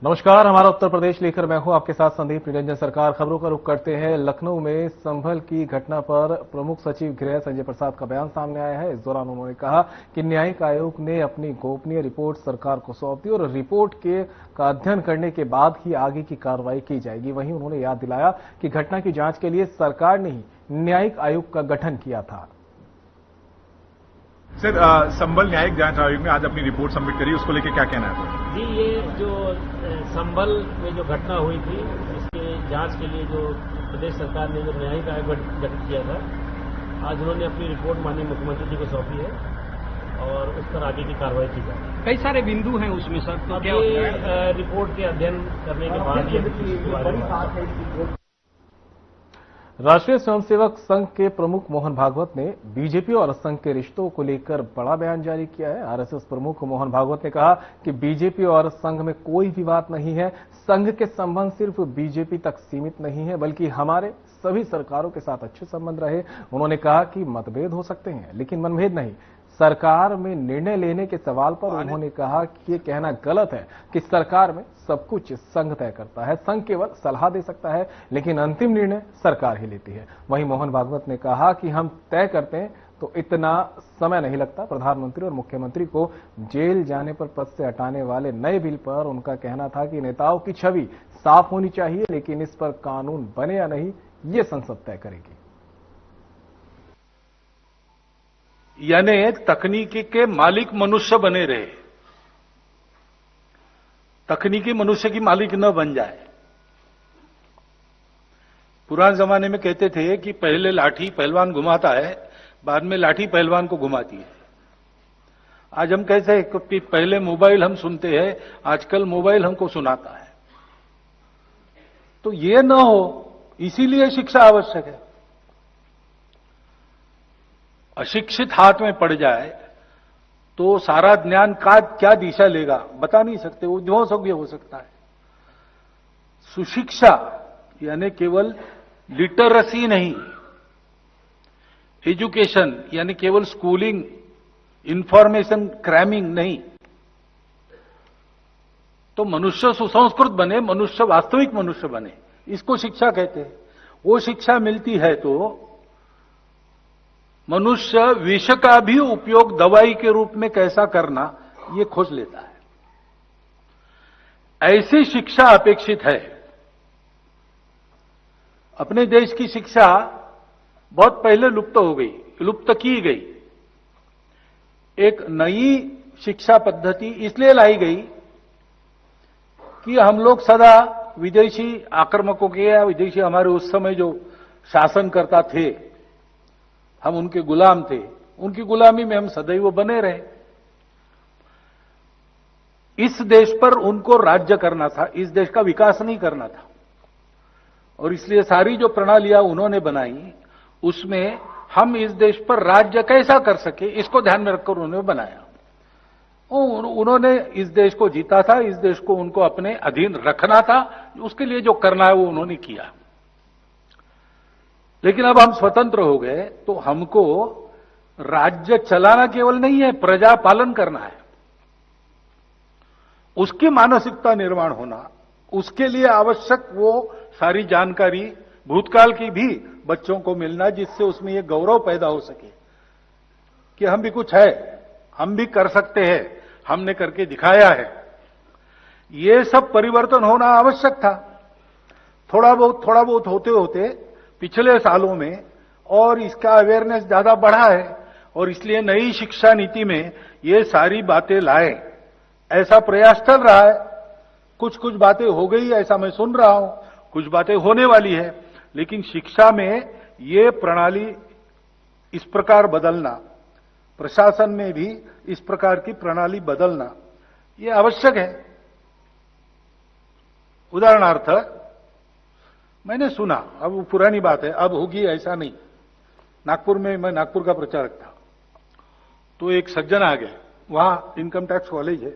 नमस्कार, हमारा उत्तर प्रदेश लेकर मैं हूं आपके साथ संदीप निरंजन। सरकार खबरों का रुख करते हैं। लखनऊ में संभल की घटना पर प्रमुख सचिव गृह संजय प्रसाद का बयान सामने आया है। इस दौरान उन्होंने कहा कि न्यायिक आयोग ने अपनी गोपनीय रिपोर्ट सरकार को सौंप दी और रिपोर्ट का अध्ययन करने के बाद ही आगे की कार्रवाई की जाएगी। वहीं उन्होंने याद दिलाया कि घटना की जांच के लिए सरकार ने ही न्यायिक आयोग का गठन किया था। सर, संभल न्यायिक जांच आयोग ने आज अपनी रिपोर्ट सबमिट करी, उसको लेकर क्या कहना है? जी, ये जो संभल में जो घटना हुई थी, इसके जांच के लिए जो प्रदेश सरकार ने जो न्यायिक आयोग गठित किया था, आज उन्होंने अपनी रिपोर्ट माननीय मुख्यमंत्री जी को सौंपी है और उस पर आगे की कार्रवाई की जाए। कई सारे बिंदु हैं उसमें सर, तो क्या रिपोर्ट के अध्ययन करने के बाद राष्ट्रीय स्वयंसेवक संघ के प्रमुख मोहन भागवत ने बीजेपी और संघ के रिश्तों को लेकर बड़ा बयान जारी किया है। आरएसएस प्रमुख मोहन भागवत ने कहा कि बीजेपी और संघ में कोई विवाद नहीं है। संघ के संबंध सिर्फ बीजेपी तक सीमित नहीं है, बल्कि हमारे सभी सरकारों के साथ अच्छे संबंध रहे। उन्होंने कहा कि मतभेद हो सकते हैं, लेकिन मनभेद नहीं। सरकार में निर्णय लेने के सवाल पर उन्होंने कहा कि ये कहना गलत है कि सरकार में सब कुछ संघ तय करता है। संघ केवल सलाह दे सकता है, लेकिन अंतिम निर्णय सरकार ही लेती है। वहीं मोहन भागवत ने कहा कि हम तय करते हैं तो इतना समय नहीं लगता। प्रधानमंत्री और मुख्यमंत्री को जेल जाने पर पद से हटाने वाले नए बिल पर उनका कहना था कि नेताओं की छवि साफ होनी चाहिए, लेकिन इस पर कानून बने या नहीं, ये संसद तय करेगी। यानी तकनीकी के मालिक मनुष्य बने रहे, तकनीकी मनुष्य की मालिक न बन जाए। पुराने जमाने में कहते थे कि पहले लाठी पहलवान घुमाता है, बाद में लाठी पहलवान को घुमाती है। आज हम कहते हैं कि पहले मोबाइल हम सुनते हैं, आजकल मोबाइल हमको सुनाता है। तो ये न हो, इसीलिए शिक्षा आवश्यक है। अशिक्षित हाथ में पड़ जाए तो सारा ज्ञान का क्या दिशा लेगा बता नहीं सकते, वो ध्वंस हो सकता है। सुशिक्षा यानी केवल लिटरेसी नहीं, एजुकेशन यानी केवल स्कूलिंग, इंफॉर्मेशन क्रैमिंग नहीं, तो मनुष्य सुसंस्कृत बने, मनुष्य वास्तविक मनुष्य बने, इसको शिक्षा कहते हैं। वो शिक्षा मिलती है तो मनुष्य विष का भी उपयोग दवाई के रूप में कैसा करना, ये खोज लेता है। ऐसी शिक्षा अपेक्षित है। अपने देश की शिक्षा बहुत पहले लुप्त हो गई, लुप्त की गई। एक नई शिक्षा पद्धति इसलिए लाई गई कि हम लोग सदा विदेशी आक्रमकों के या विदेशी हमारे उस समय जो शासनकर्ता थे, हम उनके गुलाम थे, उनकी गुलामी में हम सदैव बने रहे। इस देश पर उनको राज्य करना था, इस देश का विकास नहीं करना था। और इसलिए सारी जो प्रणालियां उन्होंने बनाई, उसमें हम इस देश पर राज्य कैसा कर सके, इसको ध्यान में रखकर उन्होंने बनाया। उन्होंने इस देश को जीता था, इस देश को उनको अपने अधीन रखना था, उसके लिए जो करना है वो उन्होंने किया। लेकिन अब हम स्वतंत्र हो गए तो हमको राज्य चलाना केवल नहीं है, प्रजा पालन करना है। उसकी मानसिकता निर्माण होना, उसके लिए आवश्यक वो सारी जानकारी भूतकाल की भी बच्चों को मिलना, जिससे उसमें ये गौरव पैदा हो सके कि हम भी कुछ है, हम भी कर सकते हैं, हमने करके दिखाया है। ये सब परिवर्तन होना आवश्यक था। थोड़ा बहुत होते होते पिछले सालों में और इसका अवेयरनेस ज्यादा बढ़ा है, और इसलिए नई शिक्षा नीति में ये सारी बातें लाए, ऐसा प्रयास चल रहा है। कुछ बातें हो गई ऐसा मैं सुन रहा हूं, कुछ बातें होने वाली है, लेकिन शिक्षा में ये प्रणाली इस प्रकार बदलना, प्रशासन में भी इस प्रकार की प्रणाली बदलना, ये आवश्यक है। उदाहरणार्थ मैंने सुना, अब वो पुरानी बात है, अब होगी ऐसा नहीं। नागपुर में, मैं नागपुर का प्रचारक था, तो एक सज्जन आ गए, वहां इनकम टैक्स कॉलेज है,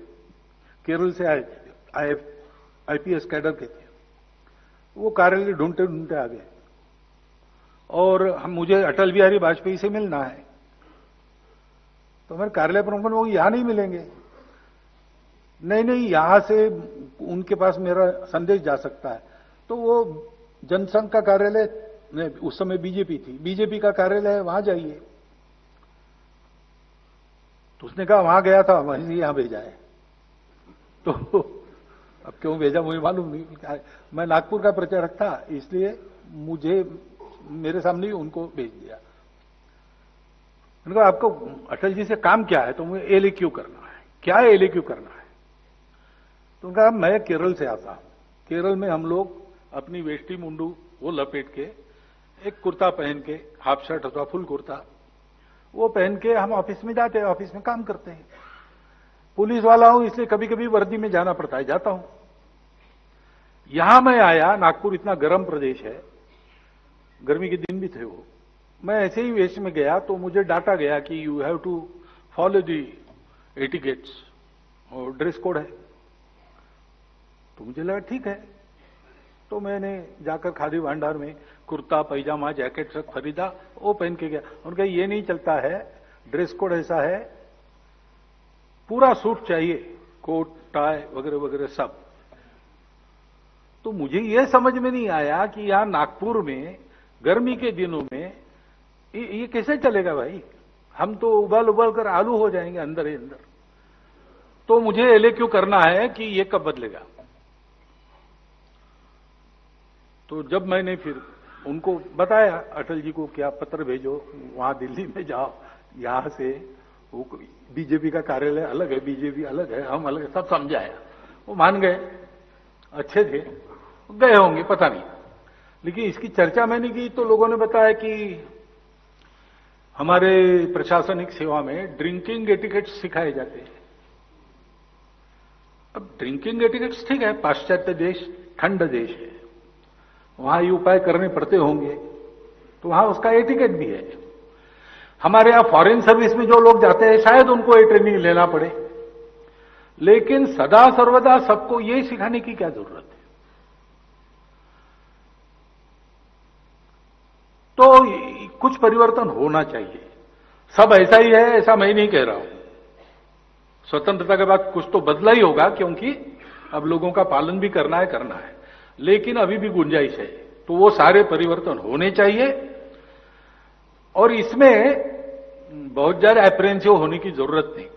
केरल से आए, आईपीएस कैडर के थे। वो कार्यालय ढूंढते आ गए और मुझे अटल बिहारी वाजपेयी से मिलना है। तो मेरे कार्यालय प्रमुख लोग यहां नहीं मिलेंगे, नहीं, यहां से उनके पास मेरा संदेश जा सकता है। तो वो जनसंघ का कार्यालय, उस समय बीजेपी थी, बीजेपी का कार्यालय है, वहां जाइए। तो उसने कहा वहां गया था, वहीं यहां भेजा है। तो अब क्यों भेजा मुझे मालूम नहीं, मैं नागपुर का प्रचारक था, इसलिए मुझे मेरे सामने ही उनको भेज दिया। उन्होंने कहा आपको अटल जी से काम क्या है? तो मुझे एलएक्यू करना है। क्या है एलएक्यू करना है? तो उन्होंने कहा मैं केरल से आता हूं, केरल में हम लोग अपनी वेष्टी मुंडू वो लपेट के, एक कुर्ता पहन के, हाफ शर्ट अथवा फुल कुर्ता वो पहन के हम ऑफिस में जाते हैं, ऑफिस में काम करते हैं। पुलिस वाला हूं इसलिए कभी कभी वर्दी में जाना पड़ता है, जाता हूं। यहां मैं आया, नागपुर इतना गर्म प्रदेश है, गर्मी के दिन भी थे वो, मैं ऐसे ही वेश में गया तो मुझे डांटा गया कि you have to follow the etiquettes, और ड्रेस कोड है। तो मुझे लगा ठीक है, तो मैंने जाकर खादी भंडार में कुर्ता पैजामा जैकेट सब खरीदा, वो पहन के गया। उनका ये नहीं चलता है, ड्रेस कोड ऐसा है, पूरा सूट चाहिए, कोट टाई वगैरह वगैरह सब। तो मुझे ये समझ में नहीं आया कि यहां नागपुर में गर्मी के दिनों में ये कैसे चलेगा भाई? हम तो उबाल उबाल कर आलू हो जाएंगे अंदर ही अंदर। तो मुझे एलएक्यू करना है कि ये कब बदलेगा। तो जब मैंने फिर उनको बताया अटल जी को, क्या पत्र भेजो, वहां दिल्ली में जाओ, यहां से वो बीजेपी का कार्यालय अलग है, बीजेपी अलग है, हम अलग है, सब समझाया। वो मान गए, अच्छे थे, गए होंगे पता नहीं। लेकिन इसकी चर्चा मैंने की तो लोगों ने बताया कि हमारे प्रशासनिक सेवा में ड्रिंकिंग एटिकेट्स सिखाए जाते हैं। अब ड्रिंकिंग एटिकेट्स ठीक है, पाश्चात्य देश, ठंड देश है, वहां ये उपाय करने पड़ते होंगे, तो वहां उसका एटिकेट भी है। हमारे यहां फॉरेन सर्विस में जो लोग जाते हैं शायद उनको ये ट्रेनिंग लेना पड़े, लेकिन सदा सर्वदा सबको ये सिखाने की क्या जरूरत है? तो कुछ परिवर्तन होना चाहिए। सब ऐसा ही है ऐसा मैं नहीं कह रहा हूं, स्वतंत्रता के बाद कुछ तो बदला ही होगा, क्योंकि अब लोगों का पालन भी करना है, लेकिन अभी भी गुंजाइश है। तो वो सारे परिवर्तन होने चाहिए और इसमें बहुत ज्यादा अप्रेंसिव होने की जरूरत नहीं।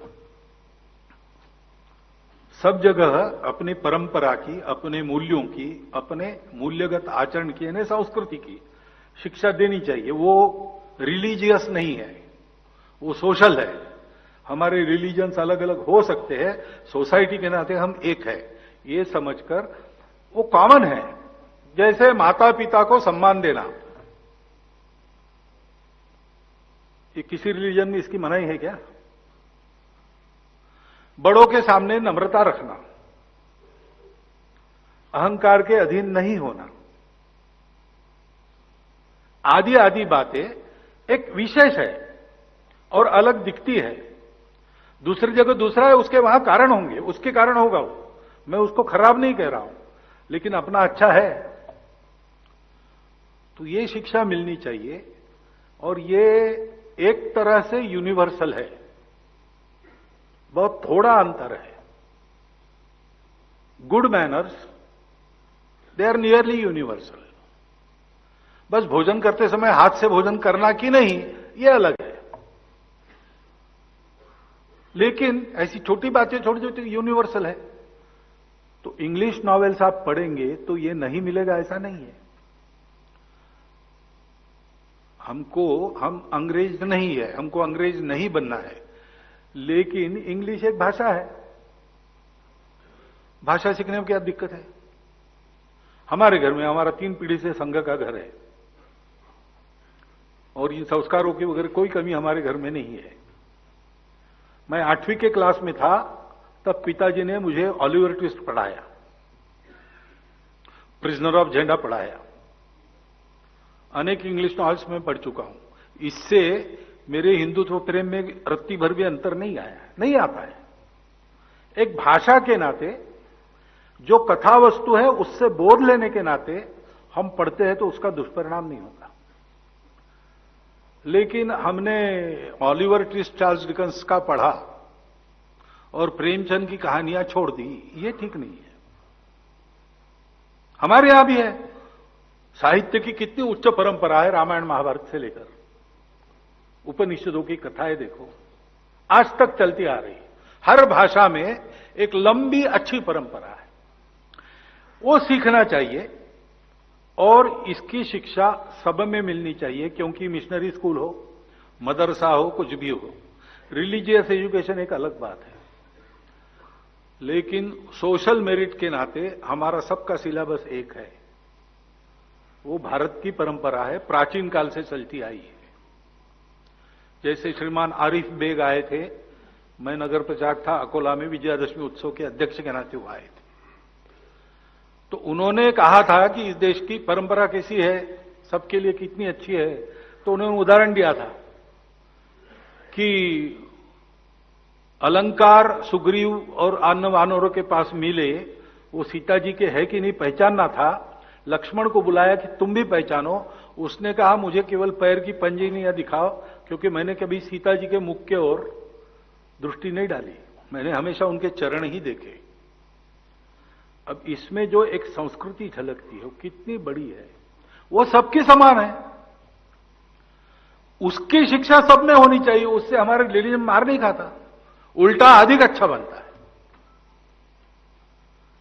सब जगह अपनी परंपरा की, अपने मूल्यों की, अपने मूल्यगत आचरण की, यानी संस्कृति की शिक्षा देनी चाहिए। वो रिलीजियस नहीं है, वो सोशल है। हमारे रिलीजन्स अलग अलग हो सकते हैं, सोसाइटी के नाते हम एक है, ये समझकर वो कॉमन है। जैसे माता पिता को सम्मान देना, ये किसी रिलीजन में इसकी मनाही है क्या? बड़ों के सामने नम्रता रखना, अहंकार के अधीन नहीं होना, आदि आदि बातें एक विशेष है और अलग दिखती है। दूसरी जगह दूसरा है, उसके वहां कारण होंगे, उसके कारण होगा वो, मैं उसको खराब नहीं कह रहा हूं, लेकिन अपना अच्छा है। तो ये शिक्षा मिलनी चाहिए और ये एक तरह से यूनिवर्सल है, बहुत थोड़ा अंतर है। Good manners they are nearly universal. बस भोजन करते समय हाथ से भोजन करना कि नहीं, ये अलग है, लेकिन ऐसी छोटी बातें छोटी छोटी यूनिवर्सल है। तो इंग्लिश नॉवेल्स आप पढ़ेंगे तो ये नहीं मिलेगा ऐसा नहीं है। हम अंग्रेज नहीं है, हमको अंग्रेज नहीं बनना है, लेकिन इंग्लिश एक भाषा है, भाषा सीखने में क्या दिक्कत है? हमारे घर में, हमारा 3 पीढ़ी से संघ का घर है और इन संस्कारों की वगैरह कोई कमी हमारे घर में नहीं है। मैं 8वीं के क्लास में था तब पिताजी ने मुझे ऑलिवर ट्विस्ट पढ़ाया, प्रिजनर ऑफ झेंडा पढ़ाया, अनेक इंग्लिश नॉवेल्स में पढ़ चुका हूं। इससे मेरे हिंदुत्व प्रेम में रत्ती भर भी अंतर नहीं आया, नहीं आता है। एक भाषा के नाते जो कथा वस्तु है उससे बोध लेने के नाते हम पढ़ते हैं तो उसका दुष्परिणाम नहीं होता। लेकिन हमने ऑलिवर ट्विस्ट, चार्ल्स डिकेंस का पढ़ा और प्रेमचंद की कहानियां छोड़ दी, ये ठीक नहीं है। हमारे यहां भी है, साहित्य की कितनी उच्च परंपरा है, रामायण महाभारत से लेकर उपनिषदों की कथाएं देखो, आज तक चलती आ रही। हर भाषा में एक लंबी अच्छी परंपरा है, वो सीखना चाहिए और इसकी शिक्षा सब में मिलनी चाहिए, क्योंकि मिशनरी स्कूल हो, मदरसा हो, कुछ भी हो, रिलीजियस एजुकेशन एक अलग बात है, लेकिन सोशल मेरिट के नाते हमारा सबका सिलेबस एक है। वो भारत की परंपरा है, प्राचीन काल से चलती आई है। जैसे श्रीमान आरिफ बेग आए थे, मैं नगर प्रचारक था अकोला में, विजयादशमी उत्सव के अध्यक्ष के नाते वो आए थे, तो उन्होंने कहा था कि इस देश की परंपरा कैसी है, सबके लिए कितनी अच्छी है। तो उन्होंने उदाहरण दिया था कि अलंकार सुग्रीव और अन्य वानरों के पास मिले, वो सीता जी के है कि नहीं पहचानना था। लक्ष्मण को बुलाया कि तुम भी पहचानो, उसने कहा मुझे केवल पैर की पंजनियां दिखाओ, क्योंकि मैंने कभी सीता जी के मुख के ओर दृष्टि नहीं डाली, मैंने हमेशा उनके चरण ही देखे। अब इसमें जो एक संस्कृति झलकती है वो कितनी बड़ी है, वो सबकी समान है, उसकी शिक्षा सब में होनी चाहिए। उससे हमारे रिलीजन मार नहीं खाता, उल्टा अधिक अच्छा बनता है।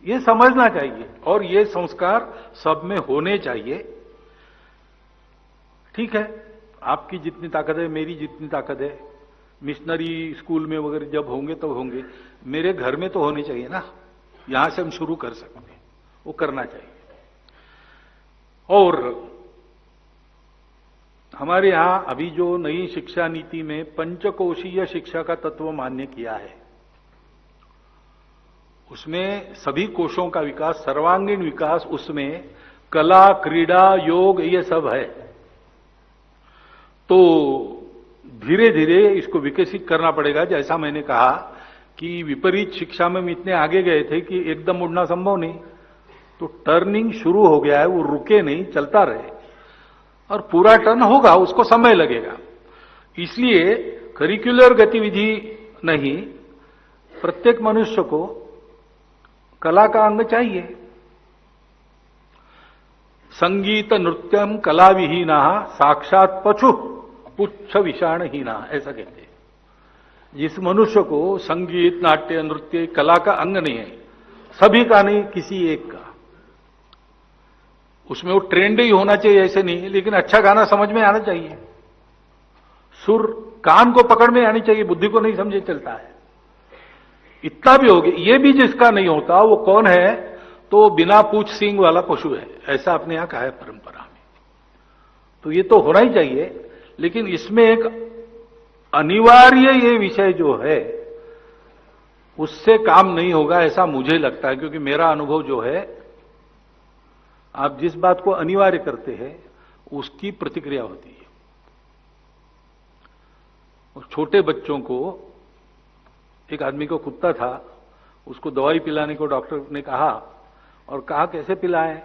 ये समझना चाहिए और ये संस्कार सब में होने चाहिए। ठीक है, आपकी जितनी ताकत है, मेरी जितनी ताकत है, मिशनरी स्कूल में वगैरह जब होंगे तब होंगे, मेरे घर में तो होने चाहिए ना, यहां से हम शुरू कर सकते हैं, वो करना चाहिए। और हमारे यहां अभी जो नई शिक्षा नीति में पंचकोशीय शिक्षा का तत्व मान्य किया है, उसमें सभी कोशों का विकास, सर्वांगीण विकास, उसमें कला, क्रीड़ा, योग, ये सब है। तो धीरे धीरे इसको विकसित करना पड़ेगा। जैसा मैंने कहा कि विपरीत शिक्षा में हम इतने आगे गए थे कि एकदम उड़ना संभव नहीं, तो टर्निंग शुरू हो गया है, वो रुके नहीं, चलता रहे, और पूरा टर्न होगा, उसको समय लगेगा। इसलिए करिकुलर गतिविधि नहीं, प्रत्येक मनुष्य को कला का अंग चाहिए। संगीत नृत्यम कला विहीना साक्षात पशु पुच्छ विषाणहीना, ऐसा कहते हैं। जिस मनुष्य को संगीत, नाट्य, नृत्य कला का अंग नहीं है, सभी का नहीं, किसी एक का, उसमें वो ट्रेंड ही होना चाहिए ऐसे नहीं, लेकिन अच्छा गाना समझ में आना चाहिए, सुर कान को पकड़ में आनी चाहिए, बुद्धि को नहीं समझे चलता है, इतना भी हो गया। ये भी जिसका नहीं होता वो कौन है, तो बिना पूछ सींग वाला पशु है, ऐसा अपने यहां कहा है परंपरा में। तो ये तो होना ही चाहिए, लेकिन इसमें एक अनिवार्य ये विषय जो है उससे काम नहीं होगा, ऐसा मुझे लगता है। क्योंकि मेरा अनुभव जो है, आप जिस बात को अनिवार्य करते हैं उसकी प्रतिक्रिया होती है। और छोटे बच्चों को, एक आदमी को कुत्ता था, उसको दवाई पिलाने को डॉक्टर ने कहा, और कहा कैसे पिलाएं,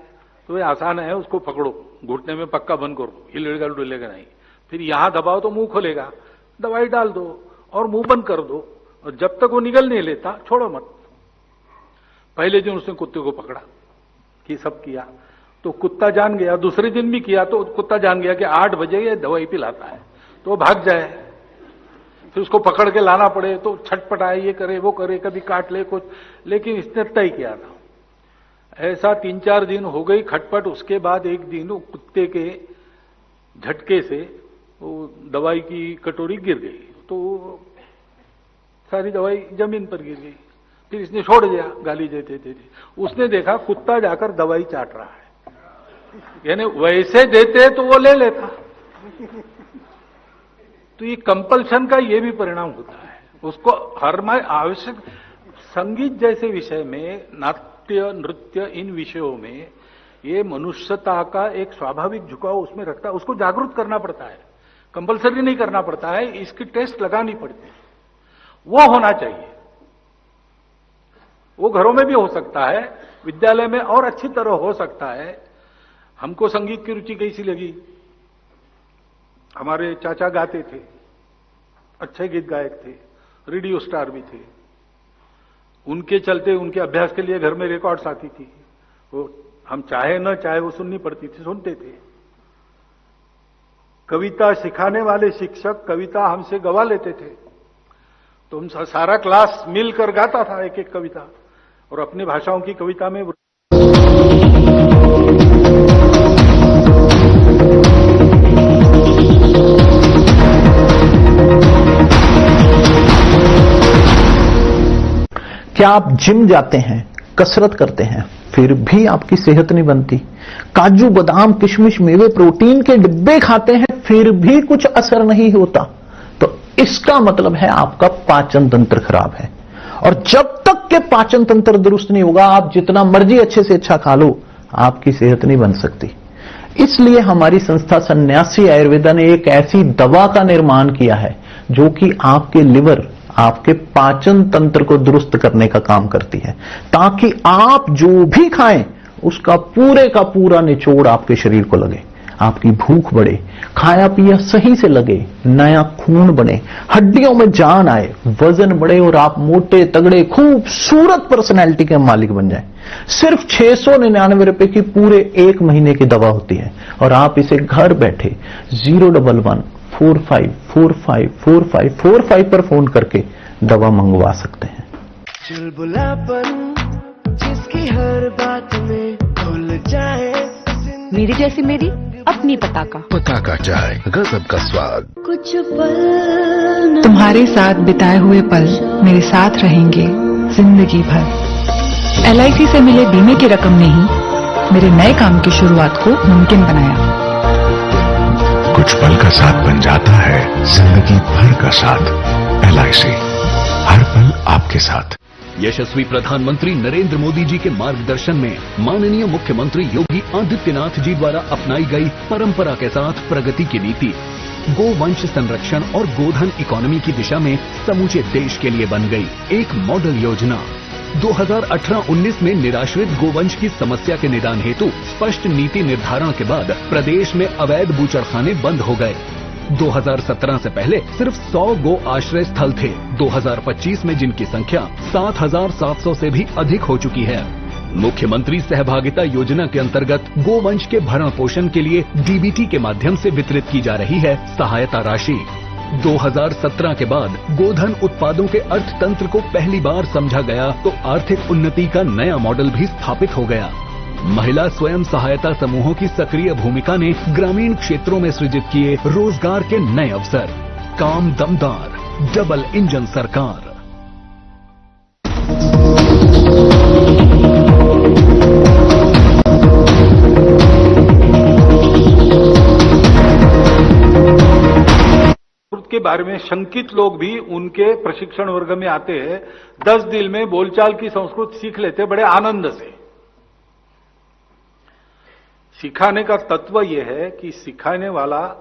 तो ये आसान है, उसको पकड़ो, घुटने में पक्का बंद करो, हिलेगा डुलेगा नहीं, फिर यहां दबाओ तो मुंह खोलेगा, दवाई डाल दो और मुंह बंद कर दो, और जब तक वो निगल नहीं लेता छोड़ो मत। पहले दिन उसने कुत्ते को पकड़ा कि सब किया, तो कुत्ता जान गया, दूसरे दिन भी किया तो कुत्ता जान गया कि 8 बजे ये दवाई पिलाता है, तो वो भाग जाए, फिर उसको पकड़ के लाना पड़े तो छटपटाए, ये करे वो करे, कभी काट ले कुछ, लेकिन इसने तय किया था। ऐसा 3-4 दिन हो गई खटपट। उसके बाद एक दिन वो कुत्ते के झटके से वो दवाई की कटोरी गिर गई, तो सारी दवाई जमीन पर गिर गई। फिर इसने छोड़ दिया, गाली देते देते। उसने देखा कुत्ता जाकर दवाई चाट रहा है, यानी वैसे देते तो वो ले लेता। तो ये कंपल्शन का ये भी परिणाम होता है, उसको हर आवश्यक। संगीत जैसे विषय में, नाट्य, नृत्य, इन विषयों में ये मनुष्यता का एक स्वाभाविक झुकाव उसमें रखता है, उसको जागरूक करना पड़ता है, कंपल्सरी नहीं करना पड़ता है, इसकी टेस्ट लगानी पड़ती है, वो होना चाहिए। वो घरों में भी हो सकता है, विद्यालय में और अच्छी तरह हो सकता है। हमको संगीत की रुचि कैसी लगी, हमारे चाचा गाते थे, अच्छे गीत गायक थे, रेडियो स्टार भी थे, उनके चलते उनके अभ्यास के लिए घर में रिकॉर्ड्स आती थी, वो हम चाहे न चाहे वो सुननी पड़ती थी, सुनते थे। कविता सिखाने वाले शिक्षक कविता हमसे गवा लेते थे, तो हम सारा क्लास मिलकर गाता था एक एक कविता, और अपनी भाषाओं की कविता में क्या आप जिम जाते हैं, कसरत करते हैं, फिर भी आपकी सेहत नहीं बनती? काजू बादाम किशमिश मेवे प्रोटीन के डिब्बे खाते हैं, फिर भी कुछ असर नहीं होता? तो इसका मतलब है आपका पाचन तंत्र खराब है। और जब तक के पाचन तंत्र दुरुस्त नहीं होगा, आप जितना मर्जी अच्छे से अच्छा खा लो, आपकी सेहत नहीं बन सकती। इसलिए हमारी संस्था सन्यासी आयुर्वेदा ने एक ऐसी दवा का निर्माण किया है जो कि आपके लिवर, आपके पाचन तंत्र को दुरुस्त करने का काम करती है, ताकि आप जो भी खाएं उसका पूरे का पूरा निचोड़ आपके शरीर को लगे, आपकी भूख बढ़े, खाया पिया सही से लगे, नया खून बने, हड्डियों में जान आए, वजन बढ़े और आप मोटे तगड़े खूबसूरत पर्सनैलिटी के मालिक बन जाएं। सिर्फ 699 रुपए की पूरे 1 महीने की दवा होती है, और आप इसे घर बैठे 011-45454545 पर फोन करके दवा मंगवा सकते हैं। चुलबुलापन जिसकी हर बात में भूल जाए, मेरी जैसी मेरी अपनी पताका चाय, गजब का स्वाद। कुछ पल तुम्हारे साथ बिताए हुए पल मेरे साथ रहेंगे जिंदगी भर। LIC से मिले बीमे की रकम ने ही मेरे नए काम की शुरुआत को मुमकिन बनाया। कुछ पल का साथ बन जाता है जिंदगी भर का साथ। LIC, हर पल आपके साथ। यशस्वी प्रधानमंत्री नरेंद्र मोदी जी के मार्गदर्शन में माननीय मुख्यमंत्री योगी आदित्यनाथ जी द्वारा अपनाई गई परंपरा के साथ प्रगति की नीति गोवंश संरक्षण और गोधन इकोनॉमी की दिशा में समूचे देश के लिए बन गई एक मॉडल योजना। 2018-19 में निराश्रित गोवंश की समस्या के निदान हेतु स्पष्ट नीति निर्धारण के बाद प्रदेश में अवैध बूचड़खाने बंद हो गए। 2017 से पहले सिर्फ 100 गो आश्रय स्थल थे। 2025 में जिनकी संख्या 7,700 से भी अधिक हो चुकी है। मुख्यमंत्री सहभागिता योजना के अंतर्गत गोवंश के भरण पोषण के लिए DBT के माध्यम से वितरित की जा रही है सहायता राशि। 2017 के बाद गोधन उत्पादों के अर्थतंत्र को पहली बार समझा गया तो आर्थिक उन्नति का नया मॉडल भी स्थापित हो गया। महिला स्वयं सहायता समूहों की सक्रिय भूमिका ने ग्रामीण क्षेत्रों में सृजित किए रोजगार के नए अवसर। काम दमदार, डबल इंजन सरकार। के बारे में शंकित लोग भी उनके प्रशिक्षण वर्ग में आते हैं, 10 दिन में बोलचाल की संस्कृत सीख लेते बड़े आनंद से। सिखाने का तत्व यह है कि सिखाने वाला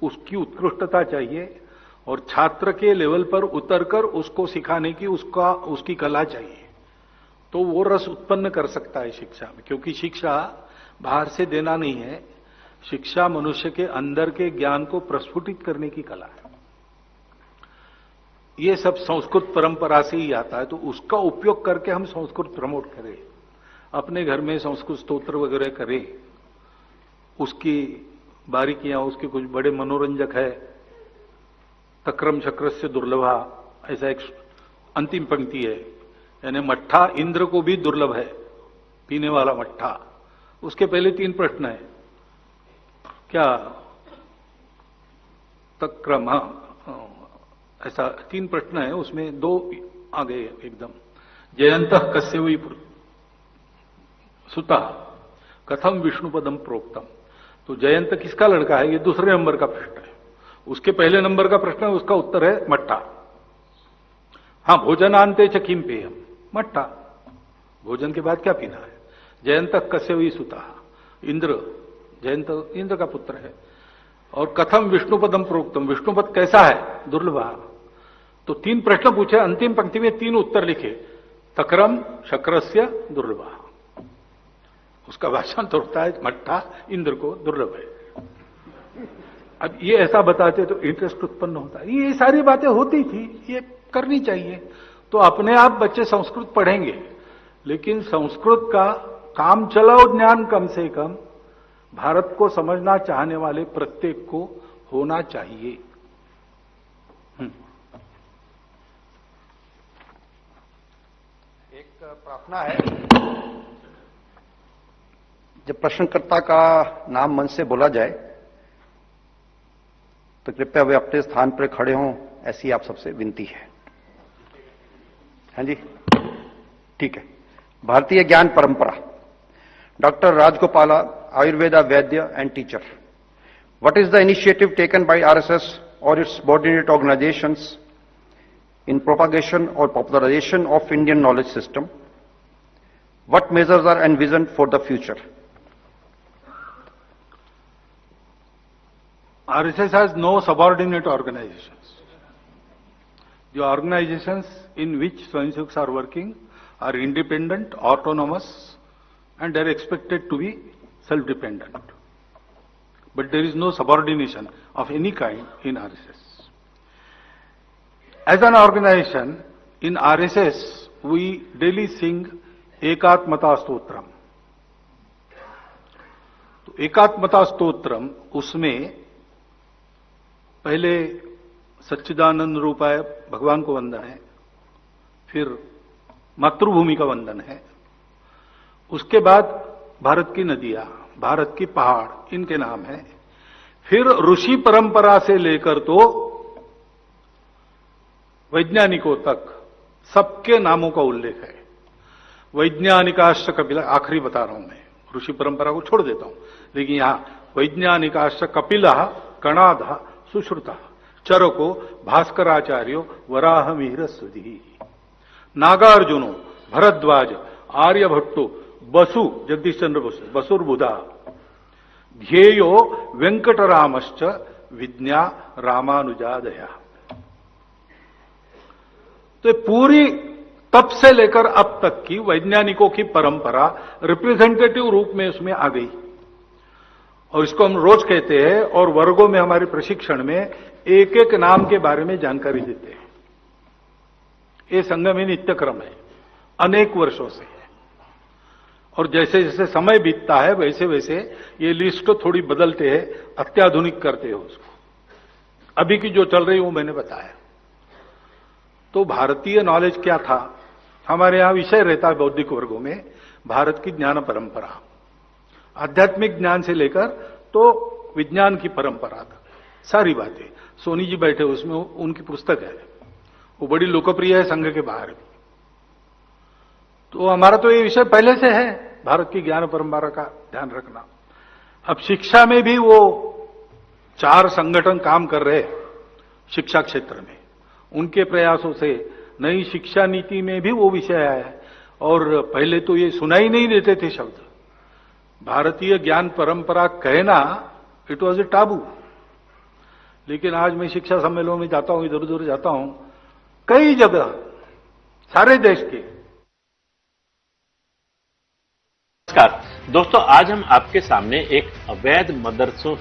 उसकी उत्कृष्टता चाहिए और छात्र के लेवल पर उतरकर उसको सिखाने की उसकी कला चाहिए, तो वो रस उत्पन्न कर सकता है शिक्षा में। क्योंकि शिक्षा बाहर से देना नहीं है, शिक्षा मनुष्य के अंदर के ज्ञान को प्रस्फुटित करने की कला है। ये सब संस्कृत परंपरा से ही आता है, तो उसका उपयोग करके हम संस्कृत प्रमोट करें, अपने घर में संस्कृत स्तोत्र वगैरह करें, उसकी बारीकियां, उसके कुछ बड़े मनोरंजक है। तक्रम शक्रस्य दुर्लभा, ऐसा एक अंतिम पंक्ति है, यानी मट्ठा इंद्र को भी दुर्लभ है, पीने वाला मट्ठा। उसके पहले 3 प्रश्न है, क्या तक्रम, ऐसा 3 प्रश्न है, उसमें 2 आ गए एकदम। जयंतः कस्य वै सुता कथम विष्णुपदम प्रोक्तम। तो जयंत किसका लड़का है, ये दूसरे नंबर का प्रश्न है। उसके पहले नंबर का प्रश्न है, उसका उत्तर है मट्ठा। हां, भोजनांते च किम पेयम, मट्ठा। भोजन के बाद क्या पीना है। जयंतः कस्य वै सुता, इंद्र, जयंत इंद्र का पुत्र है। और कथम विष्णुपदम प्रोक्तम, विष्णुपद कैसा है, दुर्लभ। तो 3 प्रश्न पूछे, अंतिम पंक्ति में 3 उत्तर लिखे, तक्रम शक्रस्य दुर्लभ। उसका भाषण तो होता है मट्ठा इंद्र को दुर्लभ है। अब ये ऐसा बताते तो इंटरेस्ट उत्पन्न होता है। ये सारी बातें होती थी, ये करनी चाहिए। तो अपने आप बच्चे संस्कृत पढ़ेंगे, लेकिन संस्कृत का काम चलाओ ज्ञान कम से कम भारत को समझना चाहने वाले प्रत्येक को होना चाहिए। एक प्रार्थना है, जब प्रश्नकर्ता का नाम मन से बोला जाए तो कृपया वे अपने स्थान पर खड़े हों, ऐसी आप सबसे विनती है। हाँ जी, ठीक है। भारतीय ज्ञान परंपरा, doctor Rajagopala, Ayurveda Vaidya and teacher. What is the initiative taken by RSS or its subordinate organizations in propagation or popularization of Indian knowledge system? What measures are envisioned for the future? RSS has no subordinate organizations. The organizations in which Swayamsevaks are working are independent, autonomous, and they are expected to be self-dependent. But there is no subordination of any kind in RSS. As an organization, in RSS, we daily sing एकात्मता स्तोत्रम। तो एकात्मता स्तोत्रम, उसमें पहले सच्चिदानंद रूपाय भगवान को वंदन है, फिर मातृभूमि का वंदन है, उसके बाद भारत की नदियां, भारत की पहाड़, इनके नाम हैं। फिर ऋषि परंपरा से लेकर तो वैज्ञानिकों तक सबके नामों का उल्लेख है। वैज्ञानिकाश्च कपिल, आखिरी बता रहा हूं मैं, ऋषि परंपरा को छोड़ देता हूं, लेकिन यहां वैज्ञानिकाश्च कपिलः कणादः सुश्रुतः चरको भास्कराचार्यो वराहमिहिर सुधि, नागार्जुनो भरद्वाज आर्यभट्टो बसु, जगदीश चंद्र बसु, बसुर्बुधा, ध्येयो वेंकटरामश्च विज्ञा रामानुजादया। तो पूरी तब से लेकर अब तक की वैज्ञानिकों की परंपरा रिप्रेजेंटेटिव रूप में उसमें आ गई, और इसको हम रोज कहते हैं, और वर्गों में हमारे प्रशिक्षण में एक एक नाम के बारे में जानकारी देते हैं। ये संघ में नित्यक्रम है, अनेक वर्षों से है, और जैसे जैसे समय बीतता है वैसे वैसे ये लिस्ट थोड़ी बदलते हैं, अत्याधुनिक करते हैं उसको। अभी की जो चल रही वो मैंने बताया। तो भारतीय नॉलेज क्या था, हमारे यहां विषय रहता है बौद्धिक वर्गों में भारत की ज्ञान परंपरा, आध्यात्मिक ज्ञान से लेकर तो विज्ञान की परंपरा तक सारी बातें। सोनी जी बैठे उसमें, उनकी पुस्तक है, वो बड़ी लोकप्रिय है संघ के बाहर भी। तो हमारा तो ये विषय पहले से है, भारत की ज्ञान परंपरा का ध्यान रखना। अब शिक्षा में भी वो 4 संगठन काम कर रहे हैं शिक्षा क्षेत्र में, उनके प्रयासों से नई शिक्षा नीति में भी वो विषय आया है। और पहले तो ये सुनाई नहीं देते थे शब्द, भारतीय ज्ञान परंपरा कहना इट वॉज ए टाबू। लेकिन आज मैं शिक्षा सम्मेलनों में जाता हूं, इधर उधर जाता हूं, कई जगह सारे देश के। नमस्कार दोस्तों, आज हम आपके सामने एक अवैध मदरसों